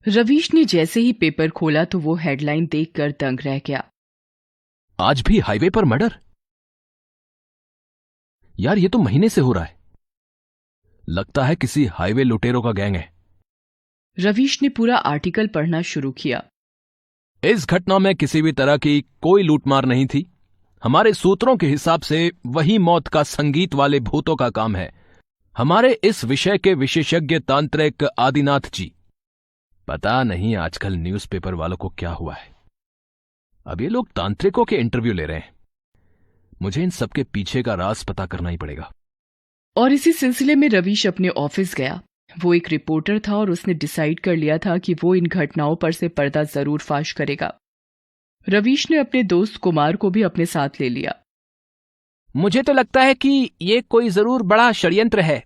रवीश ने जैसे ही पेपर खोला तो वो हेडलाइन देखकर दंग रह गया। आज भी हाईवे पर मर्डर। यार ये तो महीने से हो रहा है। लगता है किसी हाईवे लुटेरों का गैंग है। रवीश ने पूरा आर्टिकल पढ़ना शुरू किया। इस घटना में किसी भी तरह की कोई लूटमार नहीं थी। हमारे सूत्रों के हिसाब से वही मौत का संगीत वाले भूतों का काम है। हमारे इस विषय के विशेषज्ञ तांत्रिक आदिनाथ जी। पता नहीं आजकल न्यूज़पेपर वालों को क्या हुआ है। अब ये लोग तांत्रिकों के इंटरव्यू ले रहे हैं। मुझे इन सबके पीछे का राज पता करना ही पड़ेगा। और इसी सिलसिले में रवीश अपने ऑफिस गया। वो एक रिपोर्टर था और उसने डिसाइड कर लिया था कि वो इन घटनाओं पर से पर्दा जरूर फाश करेगा। रवीश ने अपने दोस्त कुमार को भी अपने साथ ले लिया। मुझे तो लगता है कि ये कोई जरूर बड़ा षड्यंत्र है।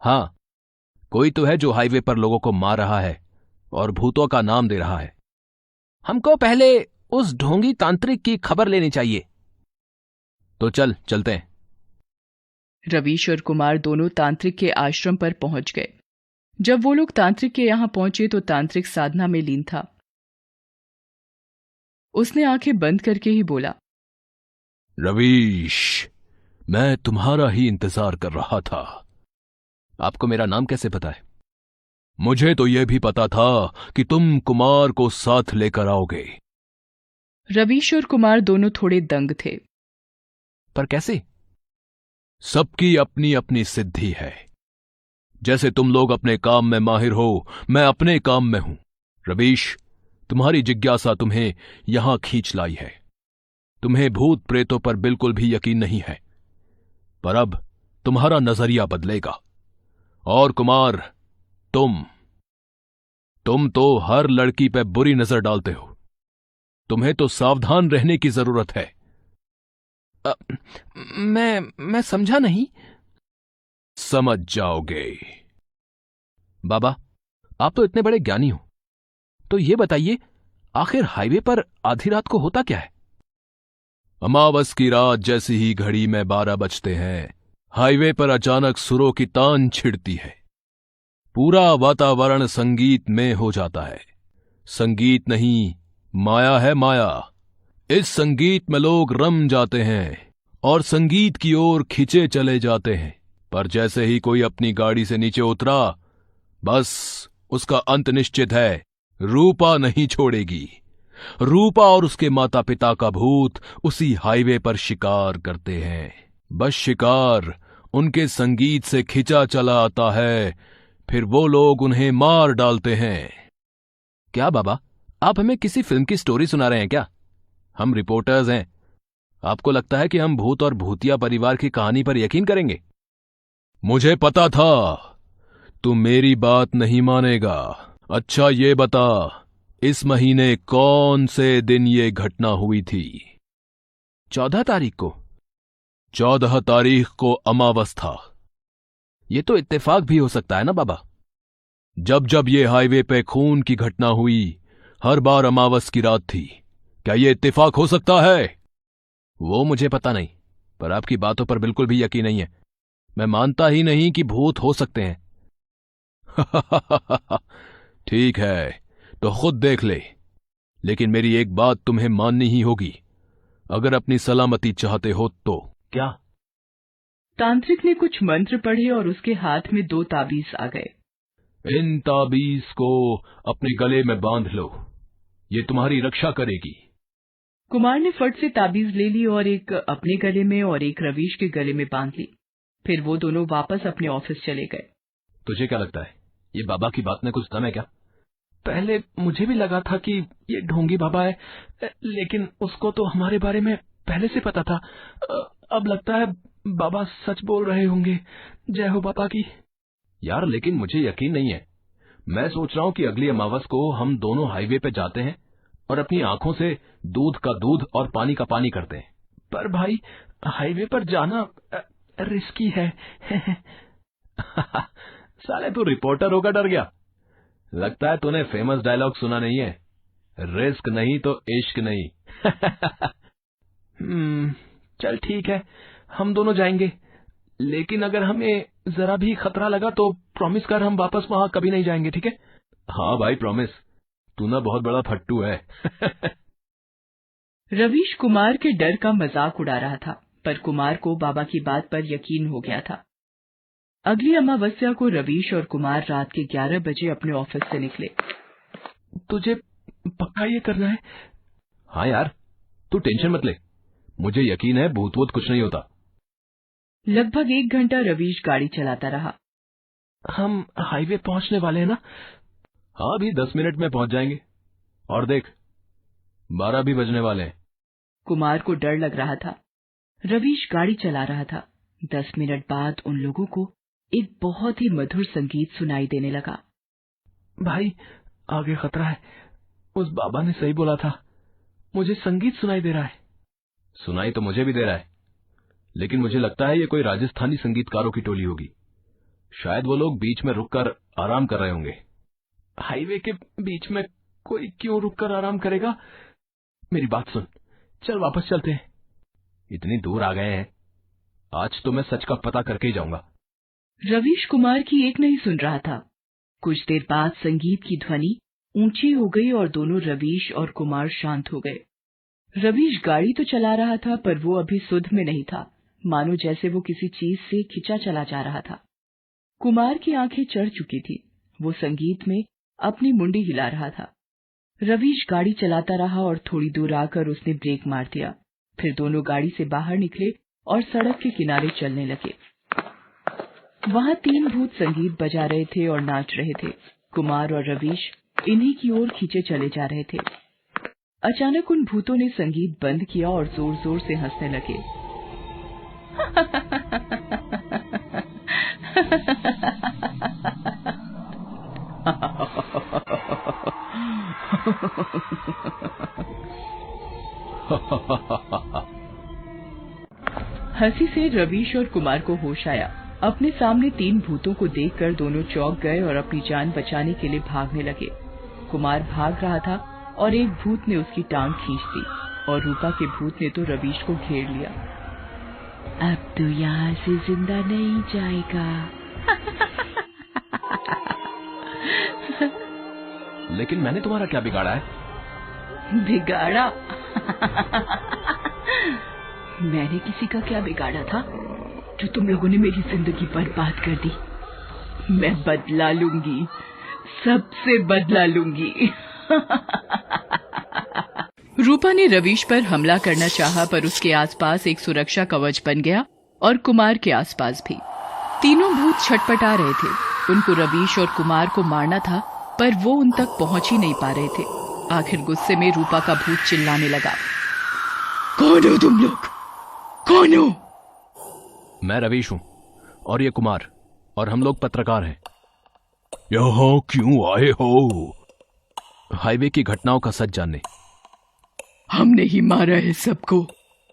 हाँ, कोई तो है जो हाईवे पर लोगों को मार रहा है और भूतों का नाम दे रहा है। हमको पहले उस ढोंगी तांत्रिक की खबर लेनी चाहिए। तो चलते हैं। रवीश और कुमार दोनों तांत्रिक के आश्रम पर पहुंच गए। जब वो लोग तांत्रिक के यहां पहुंचे तो तांत्रिक साधना में लीन था। उसने आंखें बंद करके ही बोला, रवीश, मैं तुम्हारा ही इंतजार कर रहा था। आपको मेरा नाम कैसे पता है? मुझे तो यह भी पता था कि तुम कुमार को साथ लेकर आओगे। रवीश और कुमार दोनों थोड़े दंग थे। पर कैसे? सबकी अपनी अपनी सिद्धि है। जैसे तुम लोग अपने काम में माहिर हो, मैं अपने काम में हूं। रवीश, तुम्हारी जिज्ञासा तुम्हें यहां खींच लाई है। तुम्हें भूत प्रेतों पर बिल्कुल भी यकीन नहीं है, पर अब तुम्हारा नजरिया बदलेगा। और कुमार, तुम तो हर लड़की पे बुरी नजर डालते हो। तुम्हें तो सावधान रहने की जरूरत है। मैं समझा नहीं। समझ जाओगे। बाबा, आप तो इतने बड़े ज्ञानी हो, तो ये बताइए, आखिर हाईवे पर आधी रात को होता क्या है? अमावस की रात जैसी ही घड़ी में 12 बजते हैं, हाईवे पर अचानक सुरों की तान छिड़ती है। पूरा वातावरण संगीत में हो जाता है। संगीत नहीं, माया है माया। इस संगीत में लोग रम जाते हैं और संगीत की ओर खिंचे चले जाते हैं। पर जैसे ही कोई अपनी गाड़ी से नीचे उतरा, बस उसका अंत निश्चित है। रूपा नहीं छोड़ेगी। रूपा और उसके माता पिता का भूत उसी हाईवे पर शिकार करते हैं। बस शिकार उनके संगीत से खिंचा चला आता है, फिर वो लोग उन्हें मार डालते हैं। क्या बाबा, आप हमें किसी फिल्म की स्टोरी सुना रहे हैं क्या? हम रिपोर्टर्स हैं। आपको लगता है कि हम भूत और भूतिया परिवार की कहानी पर यकीन करेंगे? मुझे पता था तू मेरी बात नहीं मानेगा। अच्छा ये बता, इस महीने कौन से दिन ये घटना हुई थी? 14 तारीख को। 14 तारीख को अमावस था। ये तो इत्तेफाक भी हो सकता है ना बाबा? जब जब ये हाईवे पे खून की घटना हुई, हर बार अमावस की रात थी। क्या ये इत्तेफाक हो सकता है? वो मुझे पता नहीं, पर आपकी बातों पर बिल्कुल भी यकीन नहीं है। मैं मानता ही नहीं कि भूत हो सकते हैं। ठीक है, तो खुद देख ले। लेकिन मेरी एक बात तुम्हें माननी ही होगी, अगर अपनी सलामती चाहते हो तो। क्या? तांत्रिक ने कुछ मंत्र पढ़े और उसके हाथ में 2 ताबीज आ गए। इन ताबीज को अपने गले में बांध लो, ये तुम्हारी रक्षा करेगी। कुमार ने फट से ताबीज ले ली और एक अपने गले में और एक रवीश के गले में बांध ली। फिर वो दोनों वापस अपने ऑफिस चले गए। तुझे क्या लगता है, ये बाबा की बात में कुछ दम है क्या? पहले मुझे भी लगा था कि ये ढोंगी बाबा है, लेकिन उसको तो हमारे बारे में पहले से पता था। अब लगता है बाबा सच बोल रहे होंगे। जय हो बाबा की। यार, लेकिन मुझे यकीन नहीं है। मैं सोच रहा हूँ कि अगली अमावस को हम दोनों हाईवे पे जाते हैं और अपनी आंखों से दूध का दूध और पानी का पानी करते हैं। पर भाई, हाईवे पर जाना रिस्की है। साले, तू रिपोर्टर होकर डर गया। लगता है तूने फेमस डायलॉग सुना नहीं है, रिस्क नहीं तो इश्क नहीं। चल ठीक है, हम दोनों जाएंगे, लेकिन अगर हमें जरा भी खतरा लगा तो प्रॉमिस कर हम वापस वहां कभी नहीं जाएंगे, ठीक है? हाँ भाई प्रॉमिस, तू ना बहुत बड़ा फट्टू है। रवीश कुमार के डर का मजाक उड़ा रहा था, पर कुमार को बाबा की बात पर यकीन हो गया था। अगली अमावस्या को रवीश और कुमार रात के 11 बजे अपने ऑफिस से निकले। तुझे पक्का ये करना है? हाँ यार, तू टेंशन मत ले, मुझे यकीन है भूत वूत कुछ नहीं होता। लगभग 1 घंटा रवीश गाड़ी चलाता रहा। हम हाईवे पहुंचने वाले हैं ना? हाँ, अभी 10 मिनट में पहुंच जाएंगे। और देख, 12 भी बजने वाले हैं। कुमार को डर लग रहा था। रवीश गाड़ी चला रहा था। 10 मिनट बाद उन लोगों को एक बहुत ही मधुर संगीत सुनाई देने लगा। भाई, आगे खतरा है। उस बाबा ने सही बोला था, मुझे संगीत सुनाई दे रहा है। सुनाई तो मुझे भी दे रहा है, लेकिन मुझे लगता है ये कोई राजस्थानी संगीतकारों की टोली होगी। शायद वो लोग बीच में रुककर आराम कर रहे होंगे। हाईवे के बीच में कोई क्यों रुककर आराम करेगा? मेरी बात सुन, चल वापस चलते हैं। इतनी दूर आ गए हैं, आज तो मैं सच का पता करके ही जाऊंगा। रवीश कुमार की एक नहीं सुन रहा था। कुछ देर बाद संगीत की ध्वनि ऊंची हो गई और दोनों रवीश और कुमार शांत हो गए। रवीश गाड़ी तो चला रहा था, पर वो अभी सुध में नहीं था, मानो जैसे वो किसी चीज से खिंचा चला जा रहा था। कुमार की आंखें चढ़ चुकी थी। वो संगीत में अपनी मुंडी हिला रहा था। रवीश गाड़ी चलाता रहा और थोड़ी दूर आकर उसने ब्रेक मार दिया। फिर दोनों गाड़ी से बाहर निकले और सड़क के किनारे चलने लगे। वहां 3 भूत संगीत बजा रहे थे और नाच रहे थे। कुमार और रवीश इन्हीं की ओर खींचे चले जा रहे थे। अचानक उन भूतों ने संगीत बंद किया और जोर जोर से हंसने लगे। हंसी से रवीश और कुमार को होश आया। अपने सामने 3 भूतों को देखकर दोनों चौंक गए और अपनी जान बचाने के लिए भागने लगे। कुमार भाग रहा था और एक भूत ने उसकी टांग खींच दी और रूपा के भूत ने तो रवीश को घेर लिया। अब तो यहाँ से जिंदा नहीं जाएगा। लेकिन मैंने तुम्हारा क्या बिगाड़ा है? बिगाड़ा? मैंने किसी का क्या बिगाड़ा था जो तुम लोगों ने मेरी जिंदगी बर्बाद कर दी? मैं बदला लूंगी, सबसे बदला लूंगी। रूपा ने रवीश पर हमला करना चाहा, पर उसके आसपास एक सुरक्षा कवच बन गया और कुमार के आसपास भी। तीनों भूत छटपटा रहे थे। उनको रवीश और कुमार को मारना था, पर वो उन तक पहुंच ही नहीं पा रहे थे। आखिर गुस्से में रूपा का भूत चिल्लाने लगा, कौन हो तुम लोग? कौन हो? मैं रवीश हूं और ये कुमार, और हम लोग पत्रकार हैं। यहाँ क्यों आए हो? हाईवे की घटनाओं का सच जानने। हमने ही मारा है सबको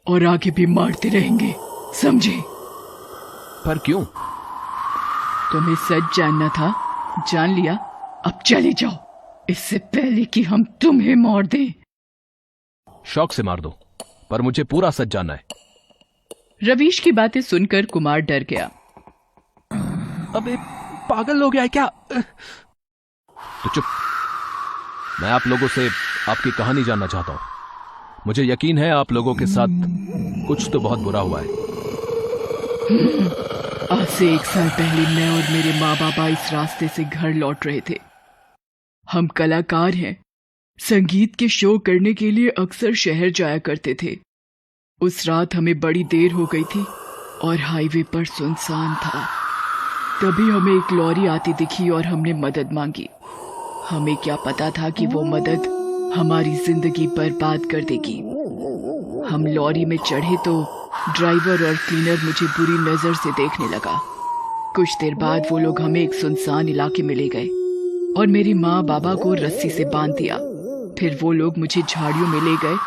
और आगे भी मारते रहेंगे, समझे? पर क्यों? तुम्हें सच जानना था, जान लिया, अब चले जाओ, इससे पहले कि हम तुम्हें मार दें। शौक से मार दो, पर मुझे पूरा सच जानना है। रवीश की बातें सुनकर कुमार डर गया। अबे पागल हो गया है क्या? तो चुप। मैं आप लोगों से आपकी कहानी जानना चाहता हूं। मुझे यकीन है आप लोगों के साथ कुछ तो बहुत बुरा हुआ है। आज से 1 साल पहले मैं और मेरे माँ बाबा इस रास्ते से घर लौट रहे थे। हम कलाकार हैं, संगीत के शो करने के लिए अक्सर शहर जाया करते थे। उस रात हमें बड़ी देर हो गई थी और हाईवे पर सुनसान था। तभी हमें एक लॉरी आती दिखी और हमने मदद मांगी। हमें क्या पता था कि वो मदद हमारी जिंदगी बर्बाद कर देगी। हम लॉरी में चढ़े तो ड्राइवर और क्लीनर मुझे बुरी नजर से देखने लगा। कुछ देर बाद वो लोग हमें एक सुनसान इलाके में ले गए और मेरी माँ बाबा को रस्सी से बांध दिया। फिर वो लोग मुझे झाड़ियों में ले गए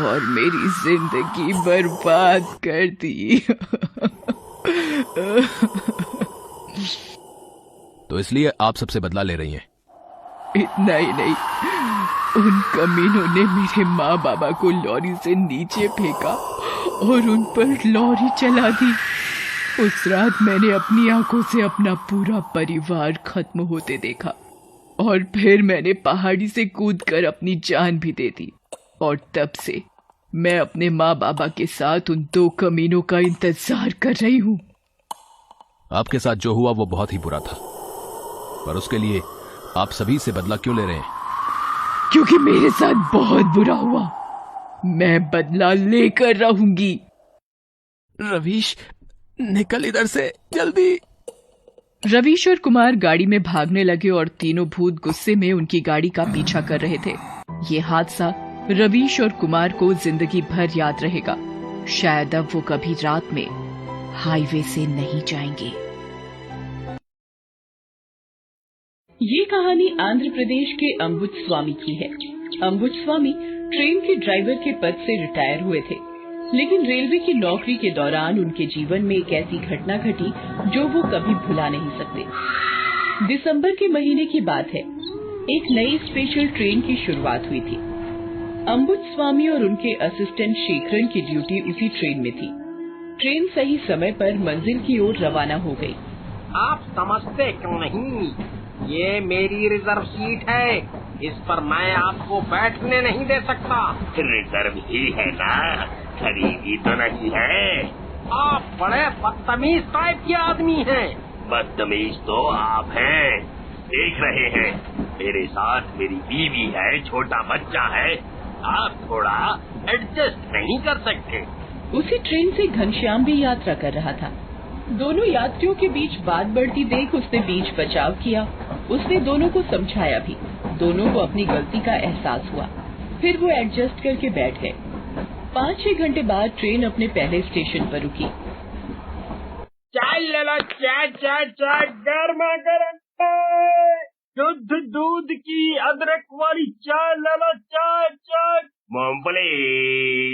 और मेरी जिंदगी बर्बाद कर दी। तो इसलिए आप सबसे बदला ले रही हैं? इतना ही नहीं, उन कमीनों ने मेरे माँ बाबा को लॉरी से नीचे फेंका और उन पर लॉरी चला दी। उस रात मैंने अपनी आंखों से अपना पूरा परिवार खत्म होते देखा। और फिर मैंने पहाड़ी से कूदकर अपनी जान भी दे दी। और तब से मैं अपने माँ बाबा के साथ उन 2 कमीनों का इंतजार कर रही हूँ। आपके साथ जो हुआ वो बहुत ही बुरा था, पर उसके लिए आप सभी से बदला क्यों ले रहे हैं? क्योंकि मेरे साथ बहुत बुरा हुआ, मैं बदला लेकर रहूंगी। रवीश, निकल इधर से जल्दी। रवीश और कुमार गाड़ी में भागने लगे और तीनों भूत गुस्से में उनकी गाड़ी का पीछा कर रहे थे। ये हादसा रवीश और कुमार को जिंदगी भर याद रहेगा। शायद अब वो कभी रात में हाईवे से नहीं जाएंगे। ये कहानी आंध्र प्रदेश के अम्बुजस्वामी की है। अम्बुजस्वामी ट्रेन के ड्राइवर के पद से रिटायर हुए थे, लेकिन रेलवे की नौकरी के दौरान उनके जीवन में एक ऐसी घटना घटी जो वो कभी भुला नहीं सकते। दिसंबर के महीने की बात है। एक नई स्पेशल ट्रेन की शुरुआत हुई थी। अम्बुजस्वामी और उनके असिस्टेंट शेखरन की ड्यूटी उसी ट्रेन में थी। ट्रेन सही समय पर मंजिल की ओर रवाना हो गई। आप समझते क्यों नहीं? ये मेरी रिजर्व सीट है, इस पर मैं आपको बैठने नहीं दे सकता। रिजर्व ही है ना, खरीदी तो नहीं है। आप बड़े बदतमीज टाइप के आदमी हैं। बदतमीज तो आप हैं, देख रहे हैं। मेरे साथ मेरी बीवी है, छोटा बच्चा है, आप थोड़ा एडजस्ट नहीं कर सकते? उसी ट्रेन से घनश्याम भी यात्रा कर रहा था। दोनों यात्रियों के बीच बात बढ़ती देख उसने बीच बचाव किया। उसने दोनों को समझाया भी। दोनों को अपनी गलती का एहसास हुआ। फिर वो एडजस्ट करके बैठ गए। 5-6 घंटे बाद ट्रेन अपने पहले स्टेशन पर रुकी। चाय ले लो, चाय चाय चाय, गर्मा गर्म चाय, शुद्ध दूध की अदरक वाली चाय ले लो, चाय चाय। मूंगफली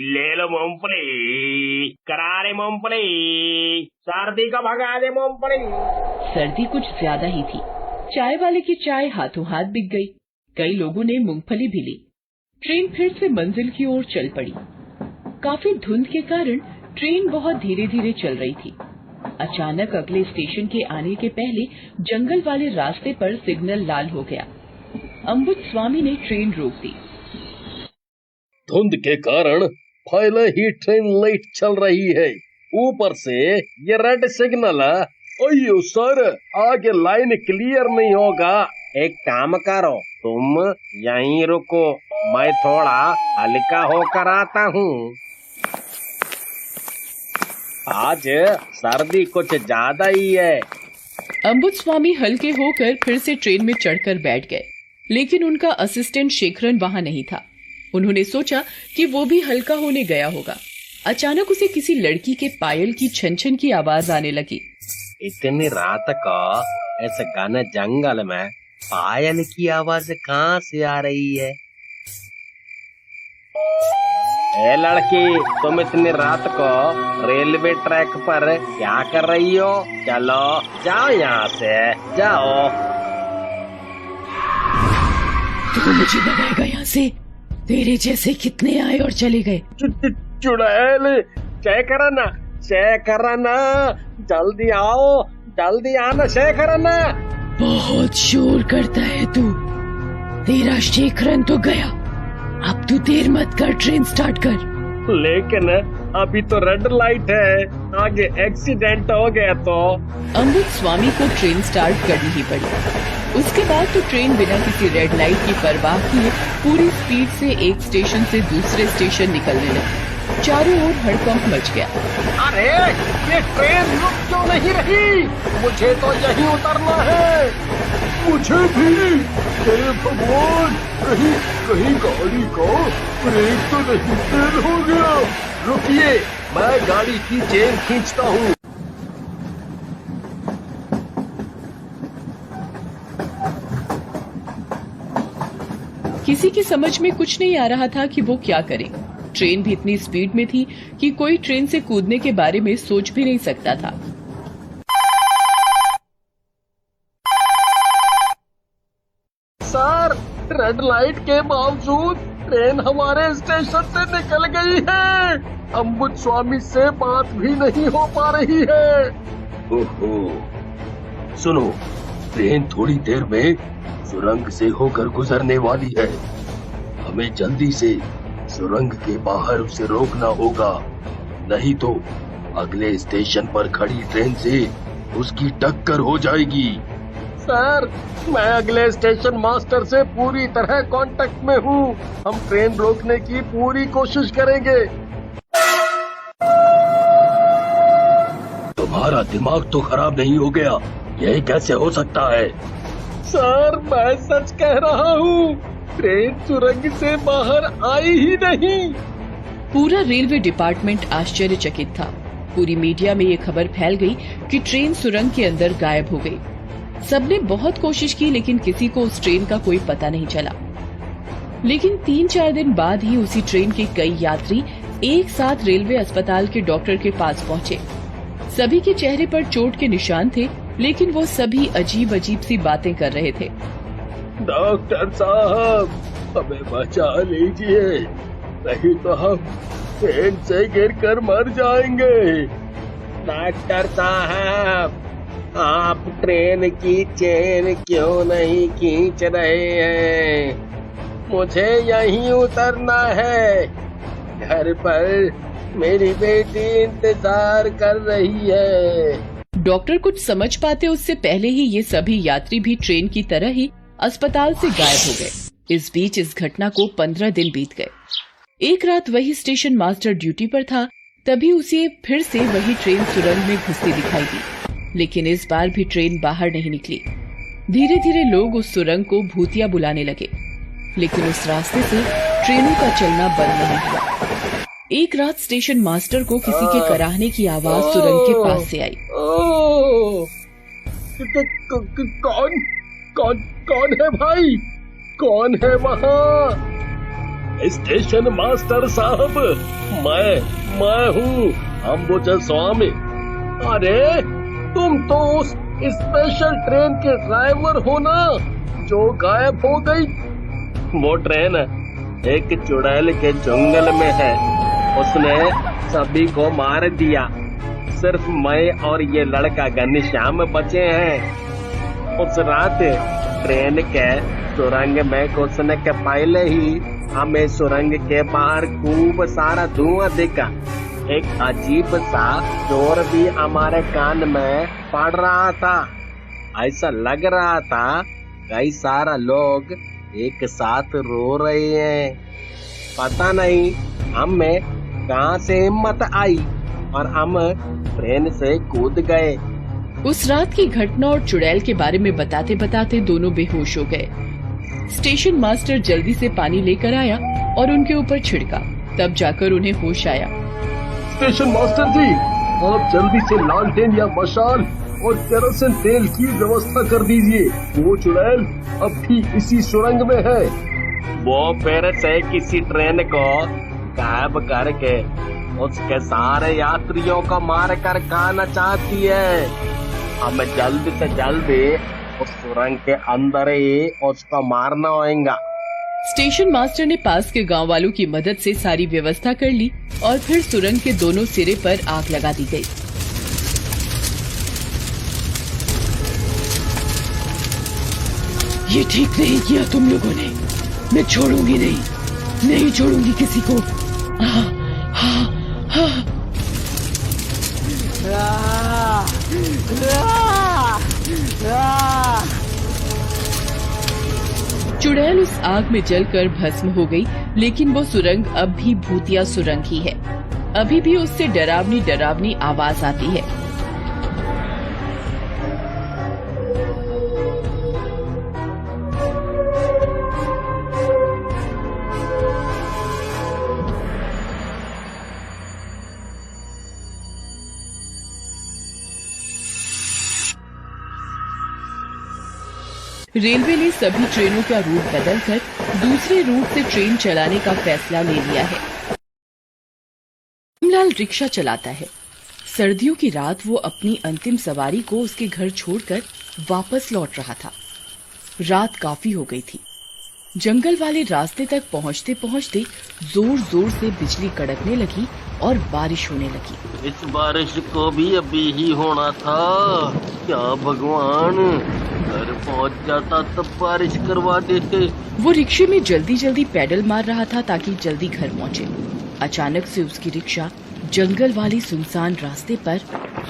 ले लो, मूंगफली, करारे मूंगफली, सर्दी का भगा दे मूंगफली। सर्दी कुछ ज्यादा ही थी। चाय वाले की चाय हाथों हाथ बिक गई। कई लोगों ने मूंगफली भी ली। ट्रेन फिर से मंजिल की ओर चल पड़ी। काफी धुंध के कारण ट्रेन बहुत धीरे धीरे चल रही थी। अचानक अगले स्टेशन के आने के पहले जंगल वाले रास्ते पर सिग्नल लाल हो गया। अम्बुजस्वामी ने ट्रेन रोक दी। धुंध के कारण पहले ही ट्रेन लेट चल रही है, ऊपर से ये रेड सिग्नल है। अयो सर, आगे लाइन क्लियर नहीं होगा। एक काम करो, तुम यहीं रुको, मैं थोड़ा हल्का होकर आता हूँ। आज सर्दी कुछ ज्यादा ही है। अम्बुजस्वामी हल्के होकर फिर से ट्रेन में चढ़कर बैठ गए, लेकिन उनका असिस्टेंट शेखरन वहां नहीं था। उन्होंने सोचा कि वो भी हल्का होने गया होगा। अचानक उसे किसी लड़की के पायल की छन छन की आवाज आने लगी। इतनी रात को ऐसे घने जंगल में पायल की आवाज कहाँ से आ रही है? ए लड़की, तुम इतनी रात को रेलवे ट्रैक पर क्या कर रही हो? चलो जाओ यहाँ से, जाओ। तू मुझे भगाएगा यहाँ से? तेरे जैसे कितने आए और चले गए। चुड़ैल, शेखरना, जल्दी आओ, जल्दी आना शेखरना। बहुत शोर करता है तू। तेरा शेखरन तो गया, अब तू देर मत कर, ट्रेन स्टार्ट कर। लेकिन अभी तो रेड लाइट है, आगे एक्सीडेंट हो गया तो। अम्बुजस्वामी को ट्रेन स्टार्ट करनी ही पड़ी। उसके बाद तो ट्रेन बिना किसी रेड लाइट की परवाह किए पूरी स्पीड से एक स्टेशन से दूसरे स्टेशन निकलने लगी। चारों ओर हड़कंप मच गया। अरे ये ट्रेन रुक क्यों नहीं रही? मुझे तो यहीं उतरना है। मुझे भी। हे भगवान, कहीं गाड़ी को ब्रेक तो नहीं फेल हो गया। रुकिए, मैं गाड़ी की चेन खींचता हूँ। किसी की समझ में कुछ नहीं आ रहा था कि वो क्या करे। ट्रेन भी इतनी स्पीड में थी कि कोई ट्रेन से कूदने के बारे में सोच भी नहीं सकता था। सर, रेड लाइट के बावजूद ट्रेन हमारे स्टेशन से निकल गई है। अम्बुजस्वामी से बात भी नहीं हो पा रही है। ओहो, सुनो, ट्रेन थोड़ी देर में सुरंग से होकर गुजरने वाली है। हमें जल्दी से सुरंग के बाहर उसे रोकना होगा, नहीं तो अगले स्टेशन पर खड़ी ट्रेन से उसकी टक्कर हो जाएगी। सर, मैं अगले स्टेशन मास्टर से पूरी तरह कांटेक्ट में हूँ। हम ट्रेन रोकने की पूरी कोशिश करेंगे। तुम्हारा दिमाग तो खराब नहीं हो गया? यह कैसे हो सकता है? सर, मैं सच कह रहा हूँ, ट्रेन सुरंग से बाहर आई ही नहीं। पूरा रेलवे डिपार्टमेंट आश्चर्यचकित था। पूरी मीडिया में ये खबर फैल गई कि ट्रेन सुरंग के अंदर गायब हो गई। सबने बहुत कोशिश की, लेकिन किसी को उस ट्रेन का कोई पता नहीं चला। लेकिन 3-4 दिन बाद ही उसी ट्रेन के कई यात्री एक साथ रेलवे अस्पताल के डॉक्टर के पास पहुंचे। सभी के चेहरे पर चोट के निशान थे, लेकिन वो सभी अजीब अजीब सी बातें कर रहे थे। डॉक्टर साहब, हमें बचा लीजिए, नहीं तो हम ट्रेन से गिरकर मर जाएंगे। डॉक्टर साहब, आप ट्रेन की चेन क्यों नहीं खींच रहे हैं? मुझे यहीं उतरना है। घर पर मेरी बेटी इंतजार कर रही है। डॉक्टर कुछ समझ पाते उससे पहले ही ये सभी यात्री भी ट्रेन की तरह ही अस्पताल से गायब हो गए। इस बीच इस घटना को 15 दिन बीत गए। एक रात वही स्टेशन मास्टर ड्यूटी पर था, तभी उसे फिर से वही ट्रेन सुरंग में घुसती दिखाई दी, लेकिन इस बार भी ट्रेन बाहर नहीं निकली। धीरे धीरे लोग उस सुरंग को भूतिया बुलाने लगे, लेकिन उस रास्ते से ट्रेनों का चलना बंद नहीं हुआ। एक रात स्टेशन मास्टर को किसी के कराहने की आवाज सुरंग के पास से आई। कौन है भाई? कौन है वहाँ? स्टेशन मास्टर साहब, मैं हूँ अंबुजा स्वामी। अरे, तुम तो उस स्पेशल ट्रेन के ड्राइवर हो ना, जो गायब हो गई? वो ट्रेन एक चुड़ैल के जंगल में है, उसने सभी को मार दिया। सिर्फ मैं और ये लड़का घनश्याम बचे हैं। उस रात ट्रेन के सुरंग में घुसने के पहले ही हमें सुरंग के बाहर खूब सारा धुआं दिखा। एक अजीब सा शोर भी हमारे कान में पड़ रहा था। ऐसा लग रहा था कई सारा लोग एक साथ रो रहे हैं। पता नहीं हमें कहां से हिम्मत आई और हम ट्रेन से कूद गए। उस रात की घटना और चुड़ैल के बारे में बताते बताते दोनों बेहोश हो गए। स्टेशन मास्टर जल्दी से पानी लेकर आया और उनके ऊपर छिड़का, तब जाकर उन्हें होश आया। स्टेशन मास्टर जी, आप जल्दी से लालटेन या मशाल और केरोसिन तेल की व्यवस्था कर दीजिए। वो चुड़ैल अब भी इसी सुरंग में है। वो फिर से किसी ट्रेन को गायब करके उसके सारे यात्रियों को मार कर खाना चाहती है। हमें जल्दी से जल्दी उस सुरंग के अंदर ही उसको मारना होगा। स्टेशन मास्टर ने पास के गांव वालों की मदद से सारी व्यवस्था कर ली और फिर सुरंग के दोनों सिरे पर आग लगा दी गई। ये ठीक नहीं किया तुम लोगों ने। मैं छोड़ूंगी नहीं छोड़ूंगी किसी को। चुड़ैल उस आग में जलकर भस्म हो गई, लेकिन वो सुरंग अब भी भूतिया सुरंग ही है। अभी भी उससे डरावनी आवाज आती है। रेलवे ने सभी ट्रेनों का रूट बदलकर दूसरे रूट से ट्रेन चलाने का फैसला ले लिया है। रामलाल रिक्शा चलाता है। सर्दियों की रात वो अपनी अंतिम सवारी को उसके घर छोड़कर वापस लौट रहा था। रात काफी हो गई थी। जंगल वाले रास्ते तक पहुंचते पहुंचते जोर जोर से बिजली कड़कने लगी और बारिश होने लगी। इस बारिश को भी अभी ही होना था। क्या भगवान, घर पहुंच जाता तब बारिश करवा देते। वो रिक्शे में जल्दी जल्दी पैडल मार रहा था ताकि जल्दी घर पहुंचे। अचानक से उसकी रिक्शा जंगल वाली सुनसान रास्ते पर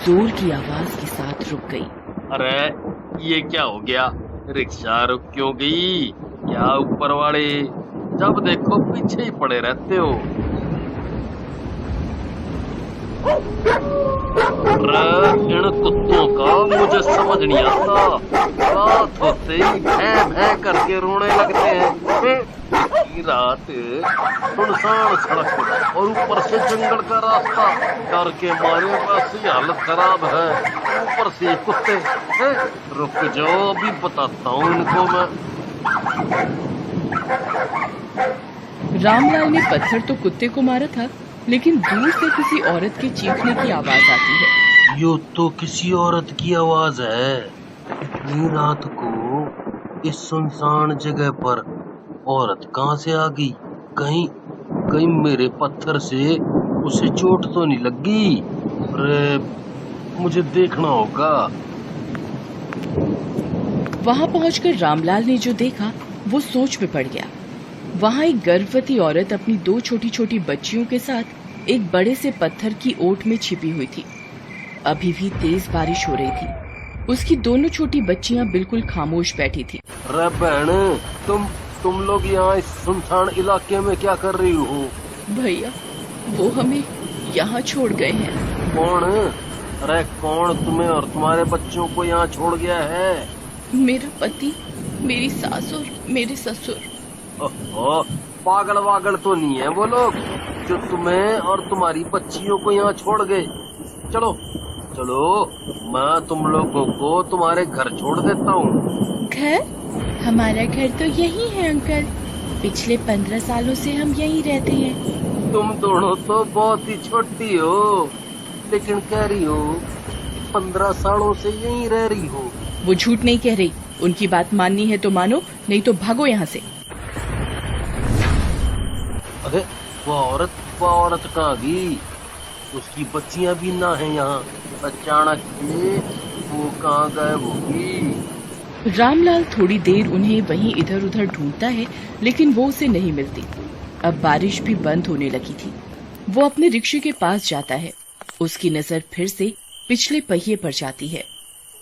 जोर की आवाज के साथ रुक गई। अरे ये क्या हो गया? रिक्शा रुक क्यों गई? क्या ऊपर वाले जब देखो पीछे ही पड़े रहते हो? इन कुत्तों का मुझे समझ नहीं आता। रात होते ही भैं भैं करके रोने लगते हैं। रात सुनसान सड़क और ऊपर से जंगल का रास्ता, डर के मारे बस ये हालत खराब है। ऊपर से कुत्ते। रुक जाओ, अभी बताता हूँ इनको मैं। रामलाल ने पत्थर तो कुत्ते को मारा था, लेकिन दूर से किसी औरत के चीखने की आवाज आती है। यो तो किसी औरत की आवाज है। इतनी रात को इस सुनसान जगह पर औरत कहाँ से आ गई? कहीं मेरे पत्थर से उसे चोट तो नहीं लगी? अरे मुझे देखना होगा। वहाँ पहुंचकर रामलाल ने जो देखा वो सोच में पड़ गया। वहाँ एक गर्भवती औरत अपनी 2 छोटी छोटी बच्चियों के साथ एक बड़े से पत्थर की ओट में छिपी हुई थी। अभी भी तेज बारिश हो रही थी। उसकी दोनों छोटी बच्चियां बिल्कुल खामोश बैठी थी। अरे बहन, तुम लोग यहाँ इस सुनसान इलाके में क्या कर रही हो? भैया, वो हमें यहाँ छोड़ गए हैं। कौन? अरे कौन तुम्हें और तुम्हारे बच्चों को यहाँ छोड़ गया है? मेरा पति, मेरी सास और मेरे ससुर। ओहो, पागल वागल तो नहीं है वो लोग जो तुम्हें और तुम्हारी बच्चियों को यहाँ छोड़ गए? चलो चलो, मैं तुम लोगों को तुम्हारे घर छोड़ देता हूँ। घर? हमारा घर तो यही है अंकल। पिछले 15 सालों से हम यहीं रहते हैं। तुम दोनों तो बहुत ही छोटी हो, लेकिन कह रही हो 15 सालों से यहीं रह रही हो। वो झूठ नहीं कह रही। उनकी बात माननी है तो मानो, नहीं तो भागो यहाँ से। अरे वो औरत कहाँ गई? उसकी बच्चियां भी ना है यहाँ। अचानक से वो कहाँ गायब होगी? रामलाल थोड़ी देर उन्हें वहीं इधर उधर ढूंढता है, लेकिन वो उसे नहीं मिलती। अब बारिश भी बंद होने लगी थी। वो अपने रिक्शे के पास जाता है। उसकी नजर फिर से पिछले पहिए पर जाती है।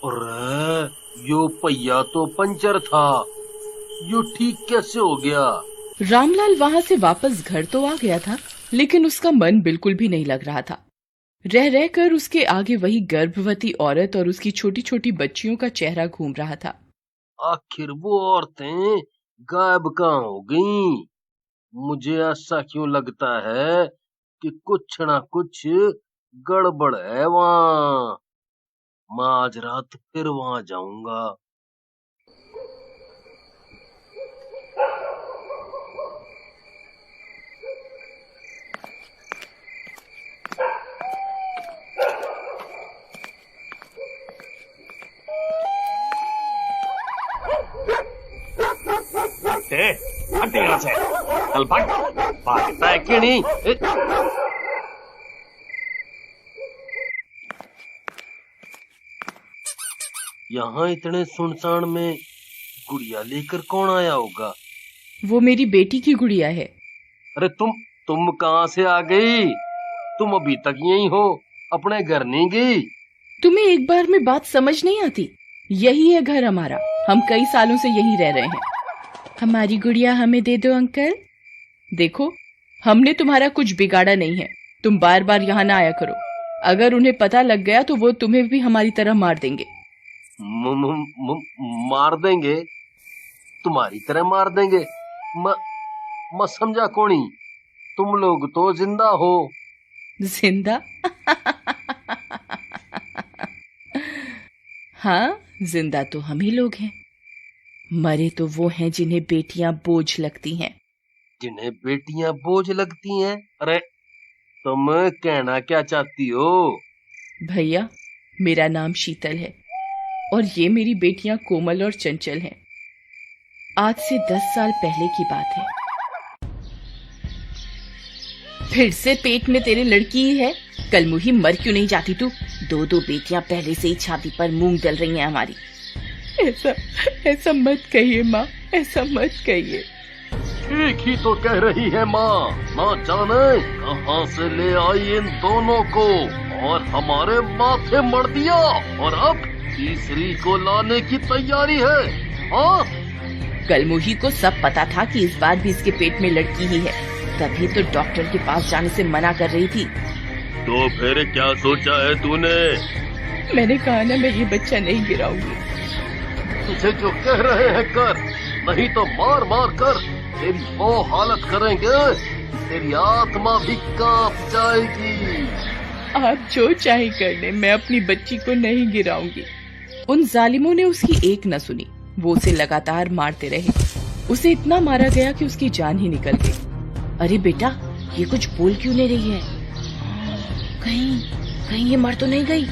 अरे यो पहिया तो पंचर था, यो ठीक कैसे हो गया? रामलाल वहाँ से वापस घर तो आ गया था, लेकिन उसका मन बिल्कुल भी नहीं लग रहा था। रह रहकर उसके आगे वही गर्भवती औरत और उसकी छोटी छोटी बच्चियों का चेहरा घूम रहा था। आखिर वो औरतें गायब कहाँ हो गईं? मुझे ऐसा क्यों लगता है कि कुछ ना कुछ गड़बड़ है वहाँ। मैं आज रात फिर वहाँ जाऊंगा। हट यहाँ से, चल भाग। भागता है कि नहीं? यहाँ इतने सुनसान में गुड़िया लेकर कौन आया होगा? वो मेरी बेटी की गुड़िया है। अरे तुम कहाँ से आ गई? तुम अभी तक यहीं हो, अपने घर नहीं गई? तुम्हें एक बार में बात समझ नहीं आती? यही है घर हमारा। हम कई सालों से यहीं रह रहे हैं। हमारी गुड़िया हमें दे दो अंकल। देखो, हमने तुम्हारा कुछ बिगाड़ा नहीं है। तुम बार बार यहाँ ना आया करो। अगर उन्हें पता लग गया तो वो तुम्हें भी हमारी तरह मार देंगे। मार देंगे? तुम्हारी तरह मार देंगे? मैं समझा कोनी। तुम लोग तो जिंदा हो। जिंदा? हाँ, जिंदा तो हम ही लोग हैं। मरे तो वो हैं जिन्हें बेटियां बोझ लगती हैं। जिन्हें बेटियां बोझ लगती हैं? अरे तुम कहना क्या चाहती हो? भैया, मेरा नाम शीतल है और ये मेरी बेटियां कोमल और चंचल हैं। आज से 10 साल पहले की बात है। फिर से पेट में तेरे लड़की ही है? कल मुही मर क्यों नहीं जाती तू? 2 बेटियां पहले से ही छाती पर मूंग डल रही हैं हमारी। ऐसा ऐसा मत कहिए माँ, ऐसा मत कहिए। ठीक ही तो कह रही है माँ। ना जाने कहाँ से ले आई इन दोनों को और हमारे माथे मर दिया, और अब तीसरी को लाने की तैयारी है। हाँ, कलमुही को सब पता था कि इस बार भी इसके पेट में लड़की ही है, तभी तो डॉक्टर के पास जाने से मना कर रही थी। तो फिर क्या सोचा है तूने? मैंने कहा ना मैं ये बच्चा नहीं गिराऊंगी। तुझे जो कह रहे हैं कर, नहीं तो मार मार कर तेरी वो हालत करेंगे, तेरी आत्मा भी कांप जाएगी। आप जो चाहे कर ले, मैं अपनी बच्ची को नहीं गिराऊंगी। उन जालिमों ने उसकी एक न सुनी। वो उसे लगातार मारते रहे। उसे इतना मारा गया कि उसकी जान ही निकल गई। अरे बेटा, ये कुछ बोल क्यों नहीं रही है? कहीं ये मर तो नहीं गई?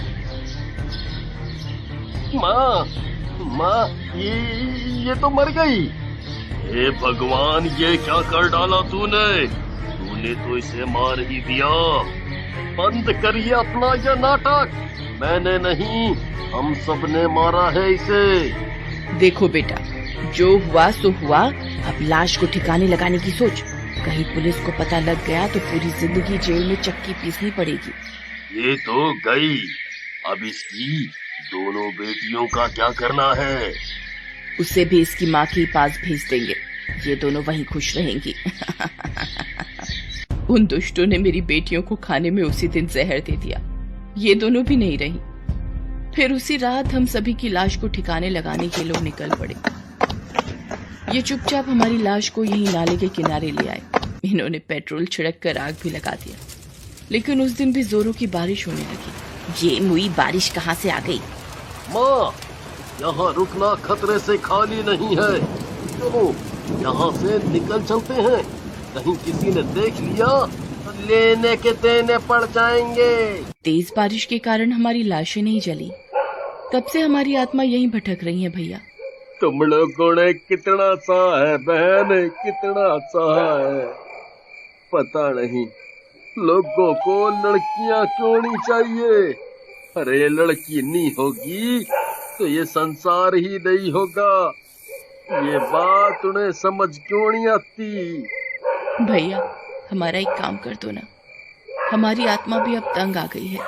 माँ, ये तो मर गई। हे भगवान, ये क्या कर डाला तूने? तूने तो इसे मार ही दिया। बंद करिए अपना यह नाटक। मैंने नहीं, हम सब ने मारा है इसे। देखो बेटा, जो हुआ सो हुआ। अब लाश को ठिकाने लगाने की सोच। कहीं पुलिस को पता लग गया तो पूरी जिंदगी जेल में चक्की पीसनी पड़ेगी। ये तो गई, अब इसकी दोनों बेटियों का क्या करना है? उसे भी इसकी माँ के पास भेज देंगे। ये दोनों वहीं खुश रहेंगी। उन दुष्टों ने मेरी बेटियों को खाने में उसी दिन जहर दे दिया। ये दोनों भी नहीं रही। फिर उसी रात हम सभी की लाश को ठिकाने लगाने के लोग निकल पड़े। ये चुपचाप हमारी लाश को यहीं नाले के किनारे ले आए। इन्होंने पेट्रोल छिड़क कर आग भी लगा दिया। लेकिन उस दिन भी जोरों की बारिश होने लगी। ये मुई बारिश कहाँ से आ गई? माँ, यहाँ रुकना खतरे से खाली नहीं है। चलो यहाँ से निकल चलते हैं। कहीं किसी ने देख लिया तो लेने के देने पड़ जाएंगे। तेज बारिश के कारण हमारी लाशें नहीं जली। तब से हमारी आत्मा यहीं भटक रही है भैया। तुम लोगों ने कितना सा है बहन, कितना सा है। पता नहीं लोगों को लड़कियां क्यों नहीं चाहिए। अरे लड़की नहीं होगी तो ये संसार ही नहीं होगा। ये बात उन्हें समझ क्यों नहीं आती? भैया, हमारा एक काम कर दो ना। हमारी आत्मा भी अब तंग आ गई है।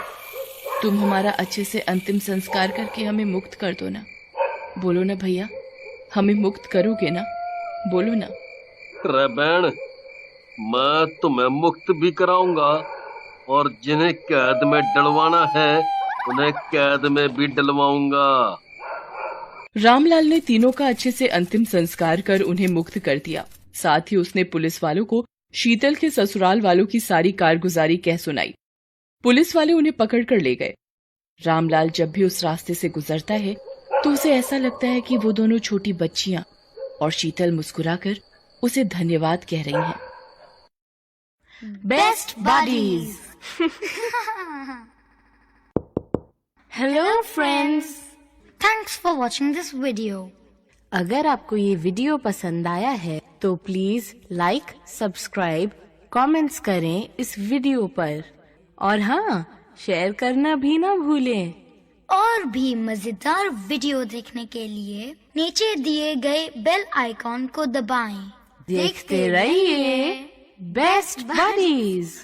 तुम हमारा अच्छे से अंतिम संस्कार करके हमें मुक्त कर दो ना। बोलो ना भैया, हमें मुक्त करोगे ना? बोलो ना। रे बहन, मैं तुम्हें मुक्त भी कराऊंगा और जिन्हें कैद में डलवाना है उन्हें कैद में भी डलवाऊंगा। रामलाल ने तीनों का अच्छे से अंतिम संस्कार कर उन्हें मुक्त कर दिया। साथ ही उसने पुलिस वालों को शीतल के ससुराल वालों की सारी कारगुजारी कह सुनाई। पुलिस वाले उन्हें पकड़कर ले गए। रामलाल जब भी उस रास्ते से गुजरता है तो उसे ऐसा लगता है कि वो दोनों छोटी बच्चियां और शीतल मुस्कुराकर उसे धन्यवाद कह रही हैं। Best buddies. Hello friends, thanks for watching this video. अगर आपको ये वीडियो पसंद आया है तो प्लीज लाइक, सब्सक्राइब, कमेंट्स करें इस वीडियो पर, और हाँ, शेयर करना भी ना भूलें। और भी मजेदार वीडियो देखने के लिए नीचे दिए गए बेल आइकॉन को दबाएं। देखते रहिए बेस्ट बडीज।